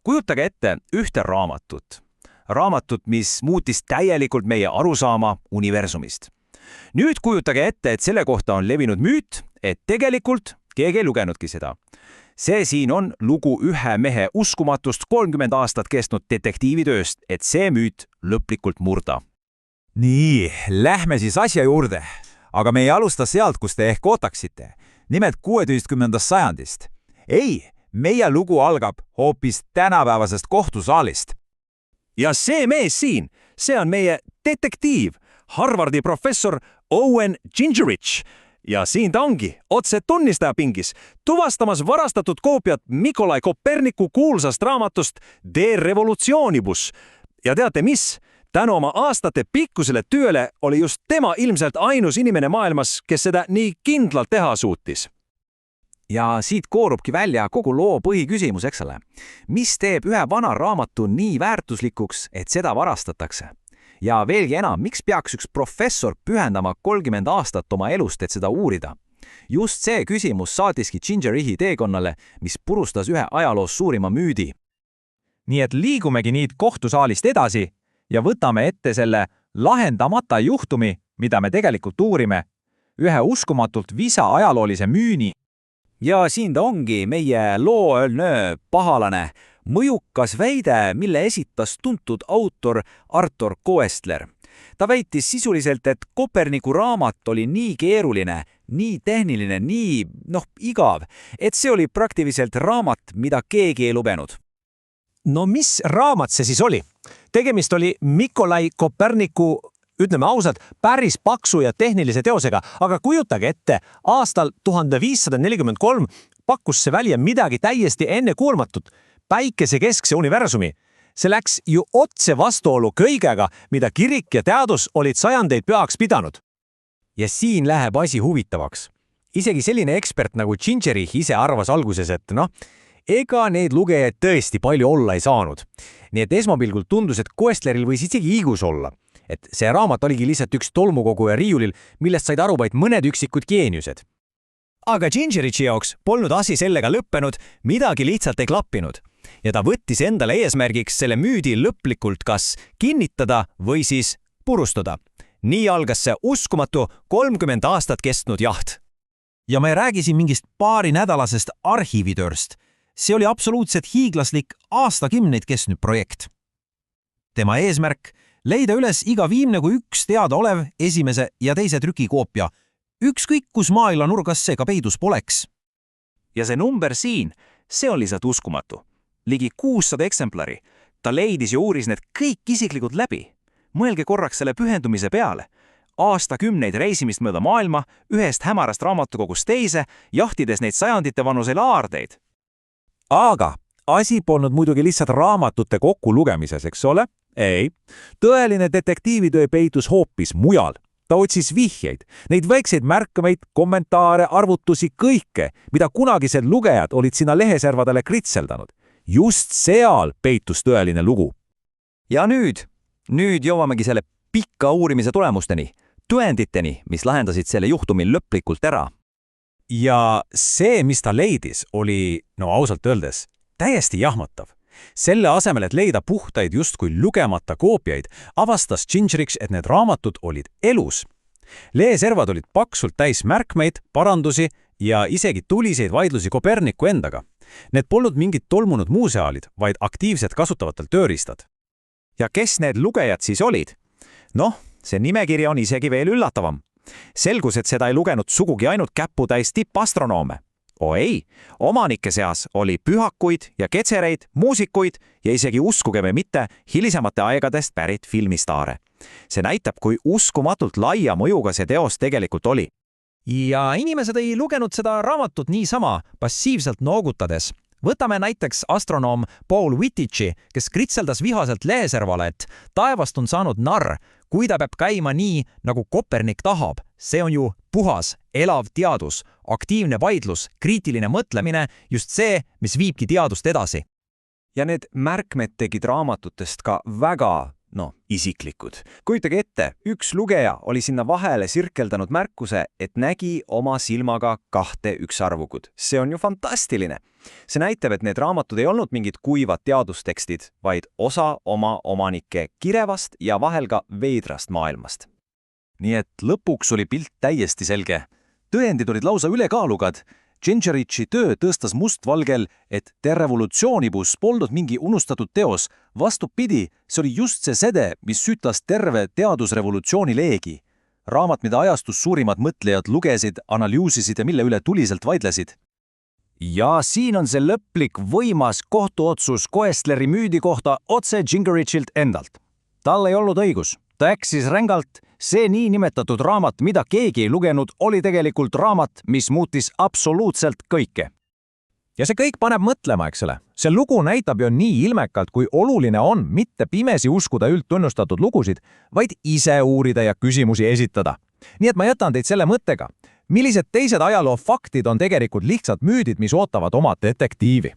Kujutage ette ühte raamatut. Raamatut, mis muutis täielikult meie arusaama universumist. Nüüd kujutage ette, et selle kohta on levinud müüt, et tegelikult keegi ei lugenudki seda. See siin on lugu ühe mehe uskumatust 30 aastat kestnud detektiivitööst, et see müüt lõplikult murda. Nii, lähme siis asja juurde. Aga me ei alusta sealt, kus te ehk ootaksite. Nimelt 16. sajandist. Ei, meie lugu algab hoopis tänapäevasest kohtusaalist. Ja see mees siin, see on meie detektiiv, Harvardi professor Owen Gingerich. Ja siin ta ongi, otse tunnistajapingis, tuvastamas varastatud koopiat Nikolai Koperniku kuulsast raamatust De Revolutionibus. Ja teate mis? Tänu oma aastate pikkusele tööle oli just tema ilmselt ainus inimene maailmas, kes seda nii kindlalt teha suutis. Ja siit koorubki välja kogu loo põhiküsimus, eks ole. Mis teeb ühe vana raamatu nii väärtuslikuks, et seda varastatakse? Ja veelgi enam, miks peaks üks professor pühendama 30 aastat oma elust, et seda uurida? Just see küsimus saatiski Gingerichi teekonnale, mis purustas ühe ajaloos suurima müüdi. Nii et liigumegi nüüd kohtusaalist edasi ja võtame ette selle lahendamata juhtumi, mida me tegelikult uurime, ühe uskumatult visa ajaloolise müüni. Ja siin ta ongi meie loo pahalane, mõjukas väide, mille esitas tuntud autor Arthur Koestler. Ta väitis sisuliselt, et Koperniku raamat oli nii keeruline, nii tehniline, nii igav, et see oli praktiliselt raamat, mida keegi ei lugenud. No mis raamat see siis oli? Tegemist oli Nikolai Koperniku, ütleme ausalt, päris paksu ja tehnilise teosega, aga kujutage ette, aastal 1543 pakkus see välja midagi täiesti ennekuulmatut, päikesekeskse universumi. See läks ju otse vastuolu kõigega, mida kirik ja teadus olid sajandeid pühaks pidanud. Ja siin läheb asi huvitavaks. Isegi selline ekspert nagu Gingerich ise arvas alguses, et ega neid lugejaid tõesti palju olla ei saanud. Nii et esmapilgul tundus, et Koestleril võis isegi iigus olla. Et see raamat oligi lihtsalt üks tolmukoguja riiulil, millest said aru vaid mõned üksikud geeniused. Aga Gingerichi jaoks polnud asi sellega lõppenud, midagi lihtsalt ei klappinud. Ja ta võttis endale eesmärgiks selle müüdi lõplikult kas kinnitada või siis purustada. Nii algas see uskumatu 30 aastat kestnud jaht. Ja ma ei räägi siin mingist paarinädalasest arhiivitöörst. See oli absoluutselt hiiglaslik aastakümneid kestnud projekt. Tema eesmärk leida üles iga viimne kui üks teadaolev esimese ja teise trükikoopia, ükskõik kus maailma nurgas see ka peidus poleks. Ja see number siin, see on lihtsalt uskumatu. Ligi 600 eksemplari. Ta leidis ja uuris need kõik isiklikult läbi. Mõelge korraks selle pühendumise peale. Aastakümneid reisimist mööda maailma, ühest hämarast raamatukogust teise, jahtides neid sajandite vanuseid aardeid. Aga asi polnud muidugi lihtsalt raamatute kokku lugemises, eks ole? Ei. Tõeline detektiivitöö peitus hoopis mujal. Ta otsis vihjeid, neid väikseid märkameid, kommentaare, arvutusi, kõike, mida kunagised lugejad olid sinna leheservadele kritseldanud. Just seal peitus tõeline lugu. Ja nüüd jõuamegi selle pikka uurimise tulemusteni, tõenditeni, mis lahendasid selle juhtumi lõplikult ära. Ja see, mis ta leidis, oli, ausalt öeldes, täiesti jahmatav. Selle asemel, et leida puhtaid justkui lugemata koopiaid, avastas Gingerich, et need raamatud olid elus. Leeservad olid paksult täis märkmeid, parandusi ja isegi tuliseid vaidlusi Koperniku endaga. Need polnud mingid tolmunud muuseaalid, vaid aktiivselt kasutavatel tööriistad. Ja kes need lugejad siis olid? See nimekiri on isegi veel üllatavam. Selgus, et seda ei lugenud sugugi ainult käputäis tippastronoome. Ei, omanike seas oli pühakuid ja ketsereid, muusikuid ja isegi uskuge või mitte hilisemate aegadest pärit filmistaare. See näitab, kui uskumatult laia mõjuga see teos tegelikult oli. Ja inimesed ei lugenud seda raamatut niisama passiivselt noogutades. Võtame näiteks astronoom Paul Whittichi, kes kritseldas vihaselt leeservale, et taevast on saanud narr, kui ta peab käima nii, nagu Kopernik tahab. See on ju puhas, elav teadus, aktiivne vaidlus, kriitiline mõtlemine, just see, mis viibki teadust edasi. Ja need märkmed tegid raamatutest ka väga isiklikud. kujutage ette, üks lugeja oli sinna vahele sirkeldanud märkuse, et nägi oma silmaga 2 ükssarvukut. See on ju fantastiline. See näitab, et need raamatud ei olnud mingid kuivad teadustekstid, vaid osa oma omanike kirevast ja vahel ka veidrast maailmast. Nii et lõpuks oli pilt täiesti selge. Tõendid olid lausa ülekaalukad. Gingerichi töö tõstas mustvalgel, et The Revolutsiooni bus polnud mingi unustatud teos. Vastupidi, see oli just see sede, mis sütlas terve teadusrevolutsiooni leegi. Raamat, mida ajastus suurimad mõtlejad lugesid, analüüsisid ja mille üle tuliselt vaidlesid. Ja siin on see lõplik võimas kohtuotsus Koestleri müüdi kohta otse Gingerichilt endalt. Tal ei olnud õigus. Ta eksis rängalt. See niinimetatud raamat, mida keegi ei lugenud, oli tegelikult raamat, mis muutis absoluutselt kõike. Ja see kõik paneb mõtlema, eks ole. See lugu näitab ju nii ilmekalt, kui oluline on mitte pimesi uskuda üldtunnustatud lugusid, vaid ise uurida ja küsimusi esitada. Nii et ma jätan teid selle mõttega. Millised teised ajaloo faktid on tegelikult lihtsalt müüdid, mis ootavad oma detektiivi?